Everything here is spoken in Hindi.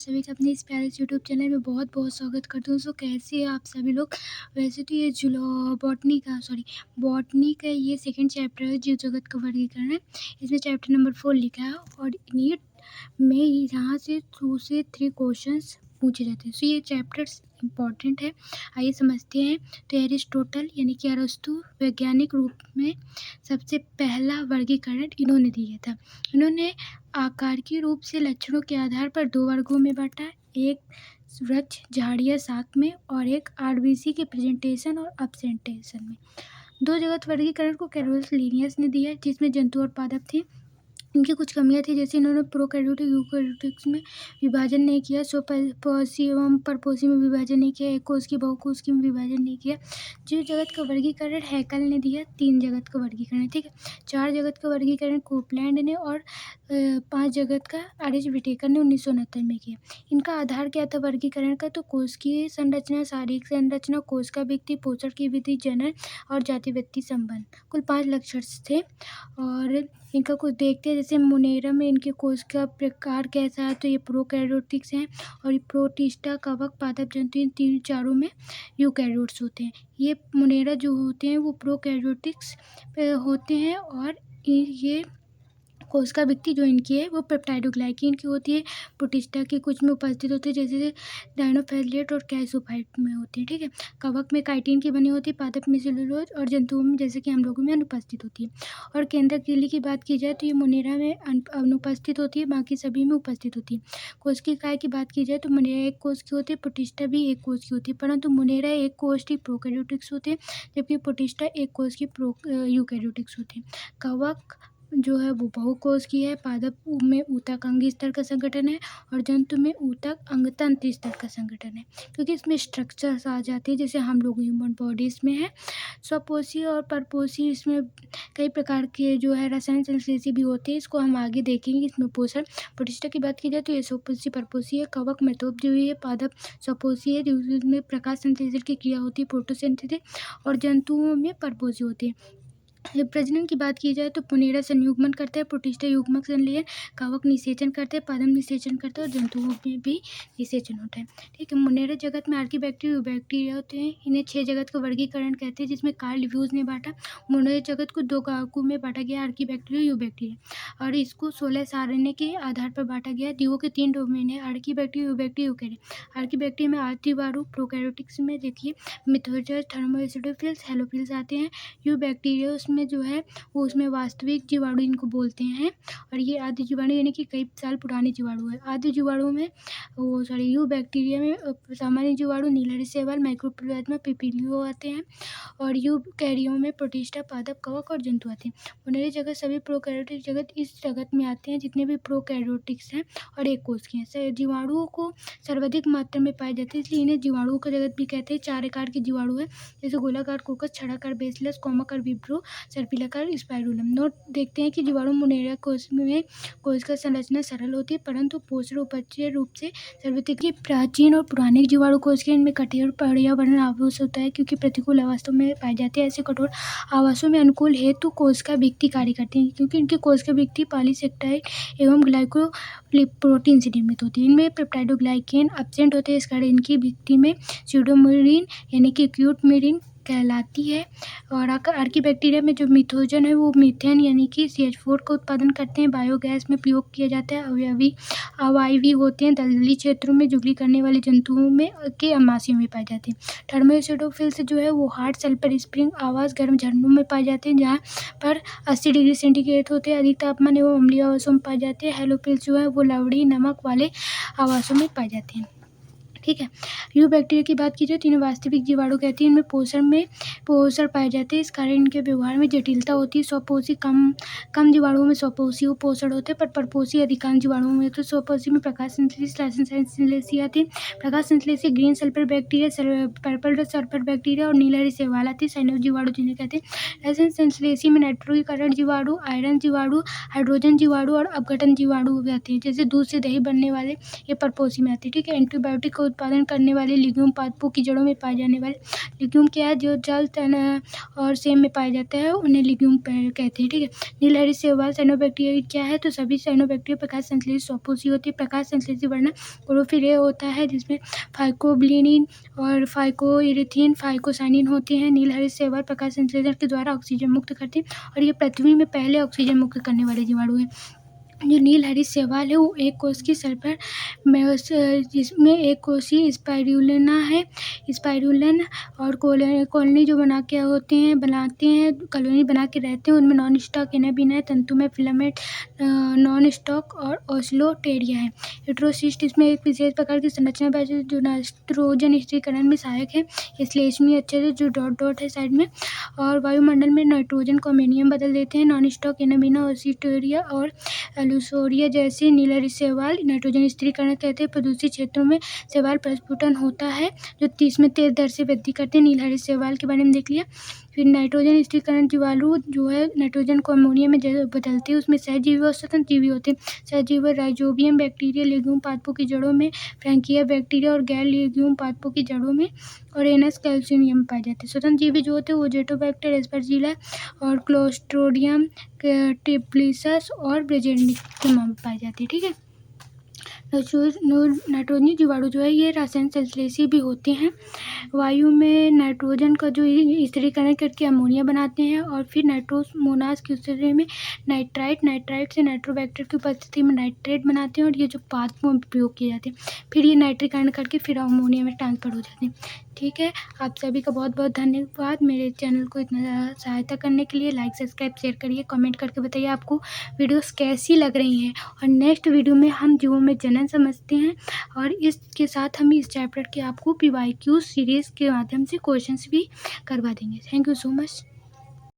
सभी का अपने इस प्यारे से यूट्यूब चैनल में बहुत-बहुत स्वागत करती हूँ। सो कैसे हैं आप सभी लोग? वैसे तो ये बॉटनी का ये सेकंड चैप्टर है, जीव जगत का वर्गीकरण है। इसमें चैप्टर नंबर 4 लिखा है और नीट में यहाँ से 2 से 3 क्वेश्चंस पूछे जाते हैं। सो ये चैप्टर्स इम्पॉर्टेंट है। आइए समझते हैं। तो एरिस्टोटल यानी कि अरस्तु वैज्ञानिक रूप में सबसे पहला वर्गीकरण इन्होंने दिया था। इन्होंने आकारिकी रूप से लक्षणों के आधार पर 2 वर्गों में बाँटा, एक वृक्ष, झाड़ियाँ, शाक में और एक आरबीसी के प्रेजेंटेशन और absentation में। 2 जगत वर्गीकरण को कैरोल्स लिनियस ने दिया, जिसमें जंतु और पादप थे। इनकी कुछ कमियाँ थी, जैसे इन्होंने प्रोकैरियोटिक यूकैरियोटिक्स में विभाजन नहीं किया, स्वपरपोषी एवं परपोषी में विभाजन नहीं किया, एक कोष की बहुकोषी में विभाजन नहीं किया। जीव जगत का वर्गीकरण हैकल ने दिया, 3 जगत का वर्गीकरण, ठीक है। 4 जगत का वर्गीकरण कोपलैंड ने और 5 जगत का आर.एच. व्हिटेकर ने 1969 में किया। इनका आधार क्या था वर्गीकरण का? तो कोष की संरचना, शारीरिक संरचना, कोष का व्यक्ति, पोषण की विधि, जनन और जाति व्यक्ति संबंध, कुल 5 लक्षण थे। और इनका कुछ देखते हैं, जैसे मुनेरा में इनके कोष का प्रकार कैसा है, तो ये प्रोकैरियोटिक्स हैं और ये प्रोटिस्टा, कवक, पादप जंतु, इन चारों में यूकैरियोट्स होते हैं। ये मुनेरा जो होते हैं वो प्रोकैरियोटिक्स होते हैं और ये कोश का व्यक्ति जो इनकी है वो पेप्टाइडोग्लाइकिन की होती है। प्रोटिस्टा की कुछ में उपस्थित होती है, जैसे डायनोफैजिएट और कैसोफाइट में होती है, ठीक है। कवक में काइटिन की बनी होती है, पादप में सेलुलोज और जंतुओं में जैसे कि हम लोगों में अनुपस्थित होती है। और केंद्रक झिल्ली की बात की जाए तो ये मुनेरा में अनुपस्थित होती है, बाकी सभी में उपस्थित होती है। कोशिकाएं की बात की जाए तो मुनेरा एक कोष की होती है, प्रोटिस्टा भी एक कोष की होती है, परंतु मुनेरा एक कोष की प्रोकैरियोटिक्स होते हैं, जबकि प्रोटिस्टा एक कोष की यूकैरियोटिक्स होती है। कवक जो है वो बहुकोष की है, पादप में ऊतक अंग स्तर का संगठन है और जंतु में ऊतक अंग तंत्र स्तर का संगठन है, क्योंकि इसमें स्ट्रक्चर्स आ जाती है जैसे हम लोग ह्यूमन बॉडीज़ में है। स्वपोषी और परपोषी, इसमें कई प्रकार के जो है रसायन संश्लेषी भी होते हैं, इसको हम आगे देखेंगे। इसमें पोषण प्रोटिस्टा की बात की जाए तो ये स्वपोषी परपोषी है। कवक में तोपजीवी है, पादप स्वपोषी है, जिसमें प्रकाश संश्लेषण की क्रिया होती है फोटोसिंथेसिस, और जंतुओं में परपोषी होते हैं। प्रजनन की बात की जाए तो मुनेरा संयुग्मन करता है, प्रोटिस्टा युग्मक संलयन, कवक निषेचन करते हैं, पादप निषेचन करते हैं और जंतुओं में भी निषेचन होता है, ठीक है। मुनेरा जगत में आर्कीबैक्टीरिया, यूबैक्टीरिया होते हैं। इन्हें 6 जगत का वर्गीकरण कहते हैं, जिसमें कार्ल ल्यूइस ने बांटा। मुनेरा जगत को 2 कारकों में बांटा गया, आर्कीबैक्टीरिया, यूबैक्टीरिया, और इसको 16 सारण्य के आधार पर बांटा गया। जीवों के 3 डोमेन है, आर्कीबैक्टीरिया, यूबैक्टीरिया, यूकैरिया। आर्कीबैक्टीरिया में आर्तीवारू, प्रोकैरियोटिक्स में देखिए मिथोजस, थर्मोएसिडोफिल्स, हेलोफिल्स आते हैं। यूबैक्टीरिया उसमें जो है वो उसमें वास्तविक जीवाणु इनको बोलते हैं, और ये आदि जीवाणु यानी कि कई साल पुराने जीवाणु है। आदि जीवाणु में यूबैक्टीरिया में सामान्य जीवाणु, नीलहरी शैवाल, माइक्रोप्लाज्मा, पिपीलियो आते हैं, और यूकैरियों में प्रोटिस्टा, पादप, कवक और जंतु आते हैं। मुनेरा जगत सभी प्रोकैरियोटिक जगत इस जगत में आते हैं जितने भी प्रोकैरियोटिक्स हैं और एक कोष के हैं। जीवाणुओं को सर्वाधिक मात्रा में पाए जाते हैं, इसलिए इन्हें जीवाणुओं का जगत भी कहते हैं। 4 आकार के जीवाणु है, जैसे गोलाकार कोकस, छड़ाकार बेसिलस, कौमाकार विब्रो, सर्पिलाकार स्पाइरुलम। नोट देखते हैं कि जीवाणु मुनेरा कोष में कोष का संरचना सरल होती है, परंतु पोषण उपजय रूप से सर्वाधिक प्राचीन और पुराने जीवाणु कोष के इनमें कठोर पर्यावरण आवास होता है, क्योंकि प्रतिकूल आवासों में पाए जाते हैं। ऐसे कठोर आवासों में अनुकूल हेतु कोष का भित्ति कार्य करते हैं, क्योंकि इनके कोष का भित्ति पॉलीसेक्टाइड एवं ग्लाइकोप्रोटीन से निर्मित होती है। इनमें पेप्टाइडोग्लाइकेन एब्सेंट होते हैं, इस कारण इनकी भित्ति में स्यूडोमेरिन यानी कि क्यूटमेरिन कहलाती है। और आर्कीबैक्टीरिया में जो मिथोजन है वो मीथेन यानी कि CH4 का उत्पादन करते हैं, बायोगैस में प्रयोग किया जाता है। अवायवी होते हैं, दलदली क्षेत्रों में जुगली करने वाले जंतुओं में के अमाशय में पाए जाते हैं। थर्मोएसिडोफिल्स जो है वो हार्ड सल्फर स्प्रिंग आवास गर्म झरनों में पाए जाते हैं, जहाँ पर 80 डिग्री सेंटीग्रेड होते हैं, अधिक तापमान एवं अम्लीय आवासों में पाए जाते हैं। हेलोफिल्स जो है वो लवड़ी नमक वाले आवासों में पाए जाते हैं, ठीक है। यूबैक्टीरिया की बात की जाए तो इन्हें वास्तविक जीवाणु कहते हैं। इनमें पोषण पाए जाते हैं, इस कारण इनके व्यवहार में जटिलता होती है। स्वपोषी कम जीवाणुओं में स्वपोषी पोषण होते हैं, पर परपोषी अधिकांश जीवाणुओं में। तो स्वपोषी में प्रकाश संश्लेषी आती है। प्रकाश संश्लेषी green sulphur bacteria, purple sulphur bacteria और नीलहरी शैवाल आती है, साइनव जीवाणु जिन्हें कहते हैं। रसायन संश्लेषी में नाइट्रोजीकरण जीवाणु, आयरन जीवाणु, हाइड्रोजन जीवाणु और अपघटन जीवाणु आते हैं, जैसे दूध से दही बनने वाले, ये परपोषी में आते हैं, ठीक है। एंटीबायोटिक का उत्पादन करने वाले लिग्यूम पादपों की जड़ों में पाए जाने वाले लिग्यूम क्या है, जो जल, तना और सेम में पाया जाता है, उन्हें लिग्यूम कहते हैं। ठीक है। नीलहरी शैवाल साइनोबैक्टीरिया क्या है, तो सभी साइनोबैक्टीरिया प्रकाश संश्लेषी स्वपोषी होती है। प्रकाश संश्लेषी वर्णन क्लोरोफिल होता है, जिसमें फाइकोबिलिन और फाइकोइरिथीन, फाइकोसाइनिन होते हैं। नीलहरी शैवाल प्रकाश संश्लेषण के द्वारा ऑक्सीजन मुक्त करते हैं और ये पृथ्वी में पहले ऑक्सीजन मुक्त करने वाले जीवाणु हैं। जो नीलहरी शैवाल है वो एक कोश की सल्फर में जिसमें एक कोशी स्पाइरुलिना है। स्पाइरुलिन और कॉलोनी जो बनाते हैं, कॉलोनी बना के रहते हैं, उनमें नॉन स्टॉक एनाबिना है, तंतु में फिलामेंट नॉन स्टॉक और ओस्लोटेरिया है। हेटेरोसिस्ट इसमें एक विशेष प्रकार की संरचना पाई जाती है जो नाइट्रोजन स्थिरीकरण में सहायक है। इसलिए इसमें अच्छे से जो डॉट है साइड में, और वायुमंडल में नाइट्रोजन को अमोनियम बदल देते हैं। नॉन स्टॉक एनाबिना, ओस्लोटेरिया और लूसोरिया जैसे नीलहरी शैवाल नाइट्रोजन स्थिरीकरण कहते हैं। प्रदूषित क्षेत्रों में शैवाल प्रस्फुटन होता है जो 30 में तेज दर से वृद्धि करते हैं। नीलहरी शैवाल के बारे में देख लिया। फिर नाइट्रोजन स्थिरीकरण जीवाणु जो है नाइट्रोजन को अमोनिया में बदलते हैं, उसमें सहजीवी और स्वतंत्र जीवी होते हैं। सहजीवी राइजोबियम बैक्टीरिया लिग्यूम पादपों की जड़ों में, फ्रैंकिया बैक्टीरिया और गैर लिग्यूम पादपों की जड़ों में और एनस कैल्सिनियम पाए जाते हैं। स्वतंत्र जीवी जो होते हैं वो जेटोबैक्टर, एस्परजिला और क्लोस्ट्रोडियम टिप्लिसस और ब्रेजेनिकमा में पाए जाते हैं। ठीक है। नाइट्रोजनी जीवाणु जो है ये रासायन संश्लेषी भी होते हैं। वायु में नाइट्रोजन का जो स्थिरीकरण करके अमोनिया बनाते हैं और फिर नाइट्रोमोनास की स्थिति में नाइट्राइट से नाइट्रोबैक्टर की उपस्थिति में नाइट्रेट बनाते हैं और ये जो पादपों में प्रयोग किए जाते हैं, फिर ये नाइट्रीकरण करके फिर अमोनिया में ट्रांसफर हो जाते हैं। ठीक है। आप सभी का बहुत बहुत धन्यवाद मेरे चैनल को इतना ज़्यादा सहायता करने के लिए। लाइक, सब्सक्राइब, शेयर करिए, कमेंट करके बताइए आपको वीडियोस कैसी लग रही हैं। और नेक्स्ट वीडियो में हम जीवों में जनन समझते हैं और इसके साथ हम इस चैप्टर के आपको PYQ सीरीज़ के माध्यम से क्वेश्चंस भी करवा देंगे। Thank you so much.